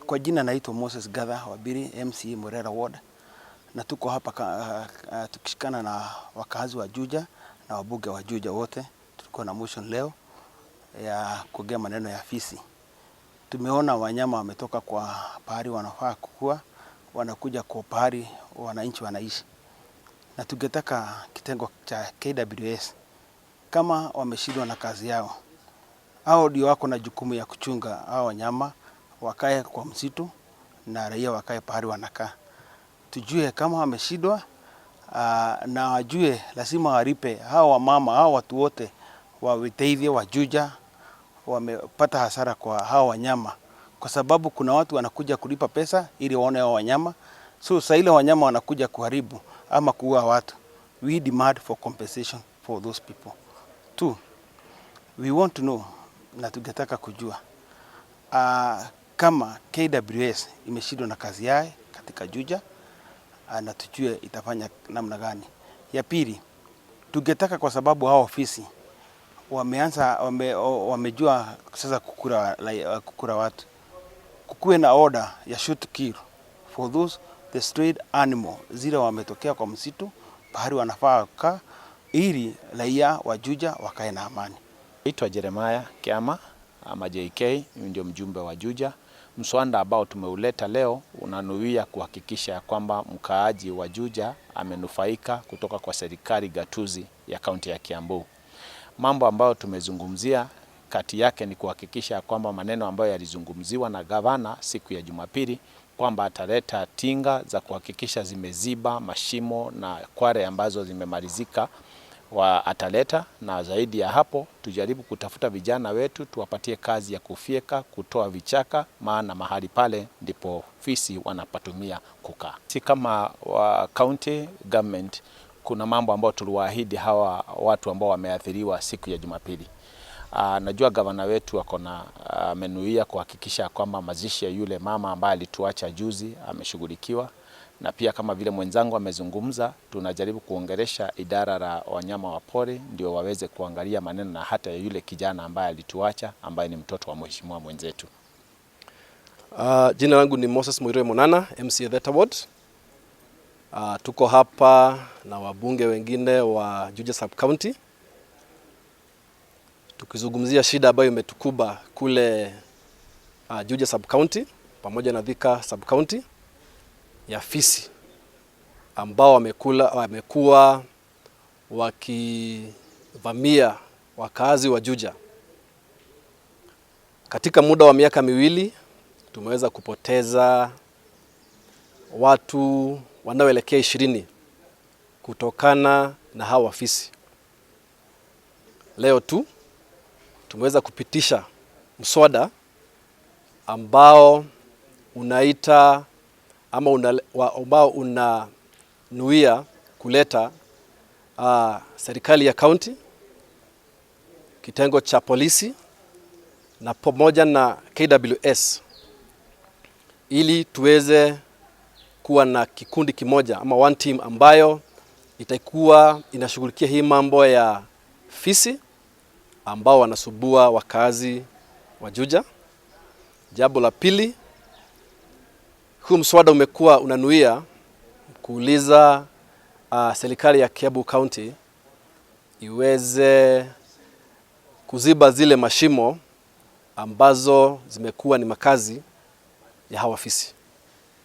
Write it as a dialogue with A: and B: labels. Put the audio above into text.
A: Kwa jina naitwa Moses Gatha Wabiri, MCA Murera Ward, na tuko hapa tukishikana na wakazi wa Juja na wabunge wa Juja wote. Tulikuwa na motion leo ya kuongea maneno ya fisi. Tumeona wanyama wametoka kwa pahali wanafaa kukua, wanakuja kwa pahali wananchi wanaishi. Na tungetaka kitengo cha KWS, kama wameshindwa na kazi yao, hao ndio wako na jukumu ya kuchunga hao wanyama, wakae kwa msitu na raia wakae pahali wanakaa. Tujue kama wameshindwa na wajue lazima walipe hao wamama, hao watu wote wa Witeithie, wa Juja wamepata hasara kwa hao wanyama, kwa sababu kuna watu wanakuja kulipa pesa ili waone hao wanyama. So sasa ile wanyama wanakuja kuharibu ama kuua watu, we demand for compensation for those people. Two, we want to know, na tungetaka kujua kama KWS imeshindwa na kazi yake katika Juja, na tujue itafanya namna gani. Ya pili, tungetaka kwa sababu hao ofisi wamejua sasa kukura watu, kukuwe na order ya shoot to kill for those the strayed animal zile wametokea kwa msitu pahali wanafaa kukaa, ili raia wa Juja wakae na amani.
B: Naitwa Jeremiah Kiama, Magiikio, ndio mjumbe wa Juja. Mswada ambao tumeuleta leo unanuia kuhakikisha kwamba mkaaji wa Juja amenufaika kutoka kwa serikali gatuzi ya kaunti ya Kiambu. Mambo ambayo tumezungumzia kati yake ni kuhakikisha kwamba maneno ambayo yalizungumziwa na gavana siku ya Jumapili, kwamba ataleta tinga za kuhakikisha zimeziba mashimo na kware ambazo zimemalizika ataleta, na zaidi ya hapo tujaribu kutafuta vijana wetu tuwapatie kazi ya kufyeka, kutoa vichaka, maana mahali pale ndipo fisi wanapatumia kukaa. Si kama wa county government, kuna mambo ambayo tuliwaahidi hawa watu ambao wameathiriwa siku ya Jumapili. Najua gavana wetu amenuia kuhakikisha kwamba mazishi ya yule mama ambaye alituacha juzi ameshughulikiwa, na pia kama vile mwenzangu amezungumza, tunajaribu kuongelesha idara la wanyama wa pori ndio waweze kuangalia maneno na hata ya yule kijana ambaye alituacha ambaye ni mtoto wa mheshimiwa mwenzetu.
C: Jina langu ni Moses Monana, MCA Theta Ward. Tuko hapa na wabunge wengine wa Juja Sub County tukizungumzia shida ambayo imetukuba kule Juja Sub County pamoja na Thika Sub County ya fisi ambao wamekuwa wakivamia wakazi wa Juja. Katika muda wa miaka miwili tumeweza kupoteza watu wanaoelekea 20 kutokana na hawa fisi. Leo tu tumeweza kupitisha mswada ambao unaita ambao unanuia kuleta serikali ya county, kitengo cha polisi na pamoja na KWS ili tuweze kuwa na kikundi kimoja ama one team ambayo itakuwa inashughulikia hii mambo ya fisi ambao wanasubua wakazi wa Juja. Jambo la pili, huu mswada umekuwa unanuia kuuliza serikali ya Kiambu County iweze kuziba zile mashimo ambazo zimekuwa ni makazi ya hawa fisi.